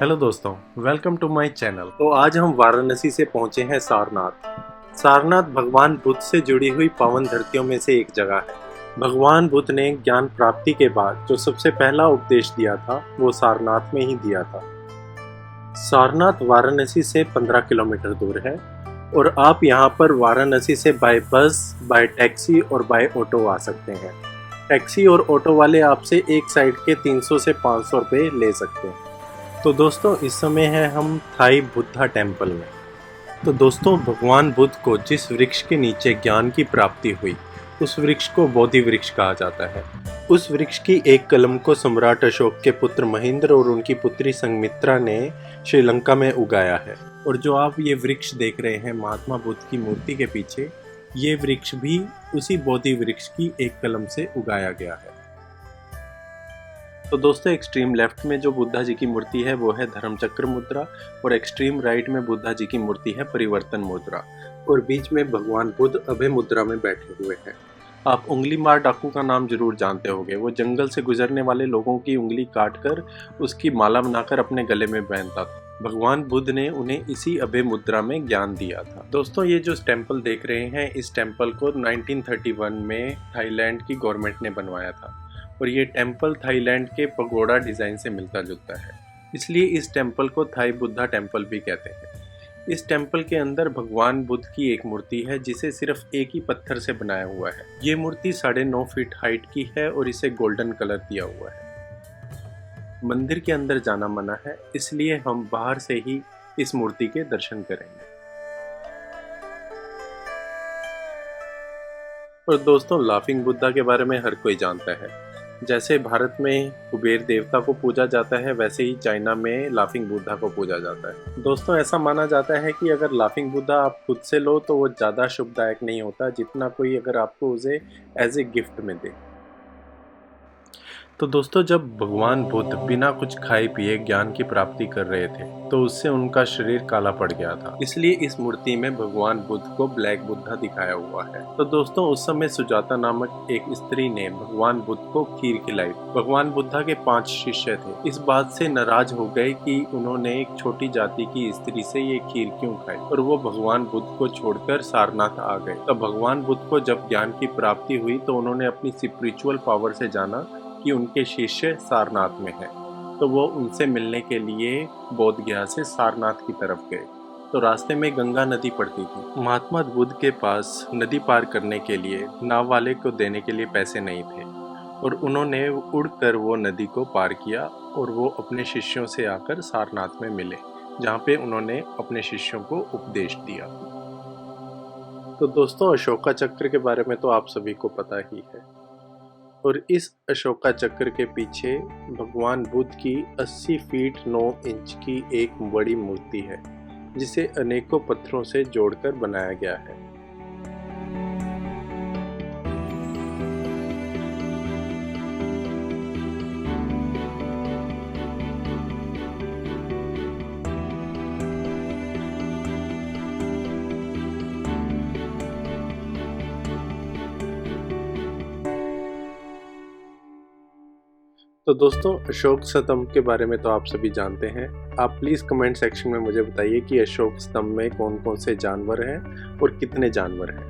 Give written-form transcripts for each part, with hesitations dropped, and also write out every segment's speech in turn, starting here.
Hello दोस्तों, welcome to my channel. तो आज हम वाराणसी से पहुंचे हैं सारनाथ। सारनाथ भगवान बुद्ध से जुड़ी हुई पावन धरतियों में से एक जगह है। भगवान बुद्ध ने ज्ञान प्राप्ति के बाद जो सबसे पहला उपदेश दिया था वो सारनाथ में ही दिया था। सारनाथ वाराणसी से 15 किलोमीटर दूर है और आप यहाँ पर वाराणसी से बाय बस, बाय टैक्सी और बाय ऑटो आ सकते हैं। टैक्सी और ऑटो वाले आपसे एक साइड के 300 से 500 रुपये ले सकते हैं। तो दोस्तों, इस समय है हम थाई बुद्धा टेम्पल में। तो दोस्तों, भगवान बुद्ध को जिस वृक्ष के नीचे ज्ञान की प्राप्ति हुई उस वृक्ष को बोधि वृक्ष कहा जाता है। उस वृक्ष की एक कलम को सम्राट अशोक के पुत्र महेंद्र और उनकी पुत्री संघमित्रा ने श्रीलंका में उगाया है। और जो आप ये वृक्ष देख रहे हैं महात्मा बुद्ध की मूर्ति के पीछे, ये वृक्ष भी उसी बोधि वृक्ष की एक कलम से उगाया गया है। तो दोस्तों, एक्सट्रीम लेफ्ट में जो बुद्धा जी की मूर्ति है वो है धर्मचक्र मुद्रा और एक्सट्रीम राइट में बुद्धा जी की मूर्ति है परिवर्तन मुद्रा और बीच में भगवान बुद्ध अभय मुद्रा में बैठे हुए हैं। आप उंगली मार डाकू का नाम जरूर जानते होंगे। वो जंगल से गुजरने वाले लोगों की उंगली काटकर उसकी माला बनाकर अपने गले में पहनता था। भगवान बुद्ध ने उन्हें इसी अभय मुद्रा में ज्ञान दिया था। दोस्तों, ये जो टेम्पल देख रहे हैं, इस टेम्पल को 1931 में थाईलैंड की गवर्नमेंट ने बनवाया था और ये टेम्पल थाईलैंड के पगोड़ा डिज़ाइन से मिलता जुलता है, इसलिए इस टेम्पल को थाई बुद्धा टेम्पल भी कहते हैं। इस टेम्पल के अंदर भगवान बुद्ध की एक मूर्ति है जिसे सिर्फ एक ही पत्थर से बनाया हुआ है। ये मूर्ति 9.5 फीट हाइट की है और इसे गोल्डन कलर दिया हुआ है। मंदिर के अंदर जाना मना है, इसलिए हम बाहर से ही इस मूर्ति के दर्शन करेंगे। और दोस्तों, लाफिंग बुद्धा के बारे में हर कोई जानता है। जैसे भारत में कुबेर देवता को पूजा जाता है, वैसे ही चाइना में लाफिंग बुद्धा को पूजा जाता है। दोस्तों, ऐसा माना जाता है कि अगर लाफिंग बुद्धा आप खुद से लो तो वो ज़्यादा शुभदायक नहीं होता जितना कोई अगर आपको उसे एज ए गिफ्ट में दे। तो दोस्तों, जब भगवान बुद्ध बिना कुछ खाए पिए ज्ञान की प्राप्ति कर रहे थे तो उससे उनका शरीर काला पड़ गया था, इसलिए इस मूर्ति में भगवान बुद्ध को ब्लैक बुद्धा दिखाया हुआ है। तो दोस्तों, उस समय सुजाता नामक एक स्त्री ने भगवान बुद्ध को खीर खिलाई। भगवान बुद्धा के 5 शिष्य थे। इस बात से नाराज हो गए कि उन्होंने एक छोटी जाति की स्त्री से ये खीर क्यों खाई और वो भगवान बुद्ध को छोड़कर सारनाथ आ गए। तो भगवान बुद्ध को जब ज्ञान की प्राप्ति हुई तो उन्होंने अपनी स्पिरिचुअल पावर से जाना कि उनके शिष्य सारनाथ में हैं, तो वो उनसे मिलने के लिए बोध गया से सारनाथ की तरफ गए। तो रास्ते में गंगा नदी पड़ती थी। महात्मा बुद्ध के पास नदी पार करने के लिए नाव वाले को देने के लिए पैसे नहीं थे और उन्होंने उड़कर वो नदी को पार किया और वो अपने शिष्यों से आकर सारनाथ में मिले, जहाँ पे उन्होंने अपने शिष्यों को उपदेश दिया। तो दोस्तों, अशोका चक्र के बारे में तो आप सभी को पता ही है और इस अशोका चक्र के पीछे भगवान बुद्ध की 80 फीट 9 इंच की एक बड़ी मूर्ति है जिसे अनेकों पत्थरों से जोड़कर बनाया गया है। तो दोस्तों, अशोक स्तंभ के बारे में तो आप सभी जानते हैं। आप प्लीज़ कमेंट सेक्शन में मुझे बताइए कि अशोक स्तंभ में कौन कौन से जानवर हैं और कितने जानवर हैं।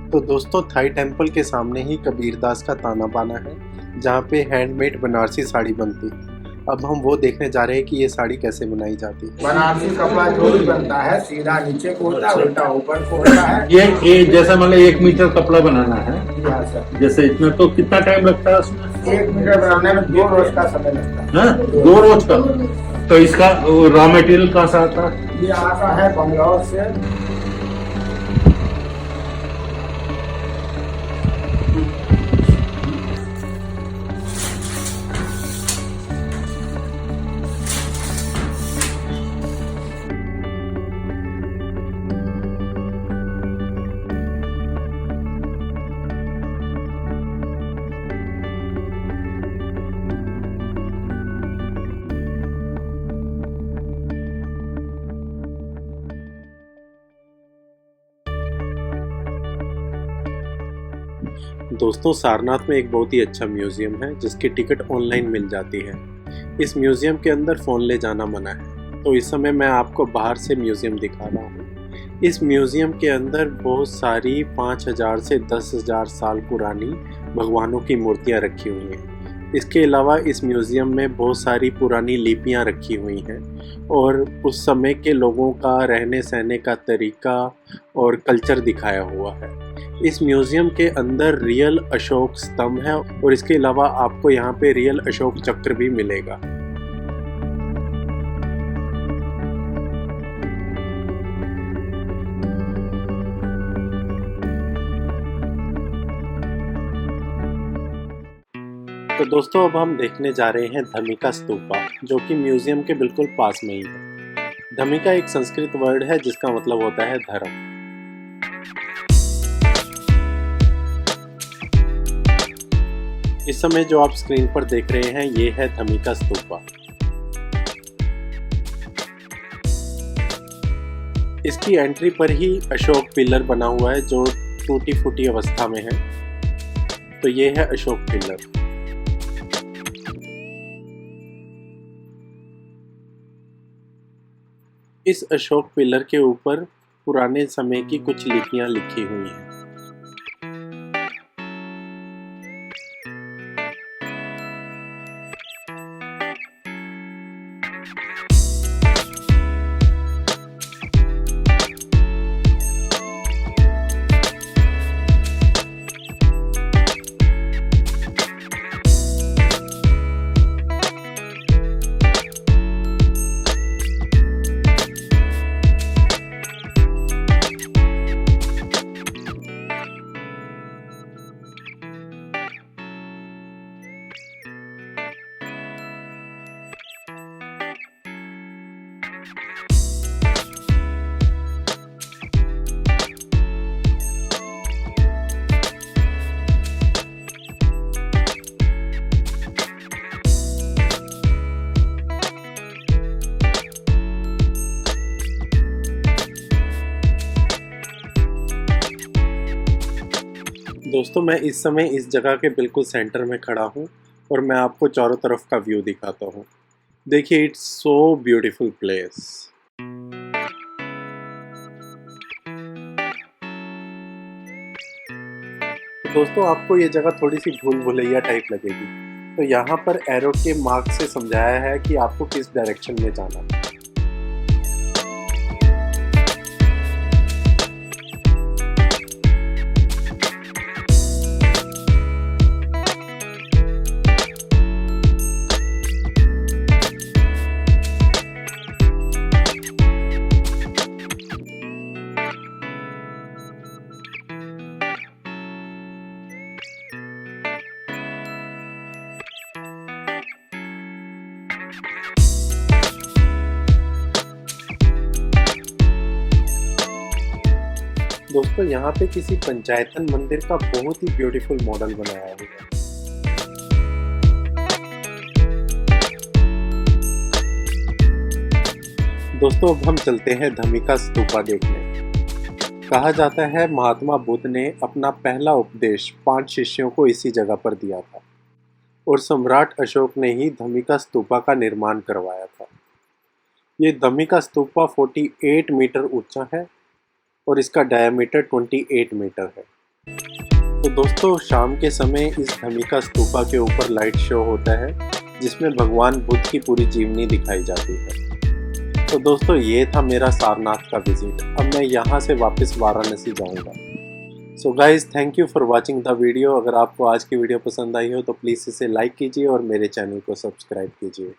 तो दोस्तों, थाई टेम्पल के सामने ही कबीरदास का ताना बाना है जहाँ पे हैंडमेड बनारसी साड़ी बनती है। अब हम वो देखने जा रहे हैं कि ये साड़ी कैसे बनाई जाती है। बनारसी कपड़ा जो भी बनता है सीधा नीचे को होता है, उल्टा ऊपर को होता है। ये जैसा मतलब 1 मीटर कपड़ा बनाना है, हाँ सर। जैसे इतना तो कितना टाइम लगता है उसमें? 1 मीटर बनाने में 2 रोज का समय लगता है। 2 रोज का। तो इसका रॉ मटेरियल कहाँ से आता है? ये आता है बंगलौर से। दोस्तों, सारनाथ में एक बहुत ही अच्छा म्यूज़ियम है जिसकी टिकट ऑनलाइन मिल जाती है। इस म्यूज़ियम के अंदर फ़ोन ले जाना मना है, तो इस समय मैं आपको बाहर से म्यूज़ियम दिखा रहा हूँ। इस म्यूज़ियम के अंदर बहुत सारी 5000 से 10,000 साल पुरानी भगवानों की मूर्तियाँ रखी हुई हैं। इसके अलावा इस म्यूज़ियम में बहुत सारी पुरानी लिपियाँ रखी हुई हैं और उस समय के लोगों का रहने सहने का तरीका और कल्चर दिखाया हुआ है। इस म्यूज़ियम के अंदर रियल अशोक स्तंभ है और इसके अलावा आपको यहाँ पे रियल अशोक चक्र भी मिलेगा। तो दोस्तों, अब हम देखने जा रहे हैं धमिका स्तूपा, जो कि म्यूज़ियम के बिल्कुल पास में ही है। धमिका एक संस्कृत वर्ड है जिसका मतलब होता है धर्म। इस समय जो आप स्क्रीन पर देख रहे हैं ये है धमिका स्तूपा। इसकी एंट्री पर ही अशोक पिलर बना हुआ है जो टूटी फूटी अवस्था में है। तो ये है अशोक पिलर। इस अशोक पिलर के ऊपर पुराने समय की कुछ लिपियां लिखी हुई हैं। दोस्तों, मैं इस समय इस जगह के बिल्कुल सेंटर में खड़ा हूँ और मैं आपको चारों तरफ का व्यू दिखाता हूँ। देखिए, इट्स सो ब्यूटीफुल प्लेस। तो दोस्तों, आपको ये जगह थोड़ी सी भूल भुलैया टाइप लगेगी। तो यहाँ पर एरो के मार्क से समझाया है कि आपको किस डायरेक्शन में जाना है। दोस्तों, यहाँ पे किसी पंचायतन मंदिर का बहुत ही ब्यूटीफुल मॉडल बनाया हुआ है। दोस्तों, अब हम चलते हैं धमिका स्तूपा देखने। कहा जाता है महात्मा बुद्ध ने अपना पहला उपदेश 5 शिष्यों को इसी जगह पर दिया था और सम्राट अशोक ने ही धमिका स्तूपा का निर्माण करवाया था। ये धमिका स्तूपा 48 मीटर ऊंचा है और इसका डायमीटर 28 मीटर है। तो दोस्तों, शाम के समय इस धमिका स्तूपा के ऊपर लाइट शो होता है जिसमें भगवान बुद्ध की पूरी जीवनी दिखाई जाती है। तो दोस्तों, ये था मेरा सारनाथ का विजिट। अब मैं यहाँ से वापस वाराणसी जाऊँगा। So guys, thank you for watching the video. अगर आपको आज की वीडियो पसंद आई हो तो प्लीज़ इसे लाइक कीजिए और मेरे चैनल को सब्सक्राइब कीजिए।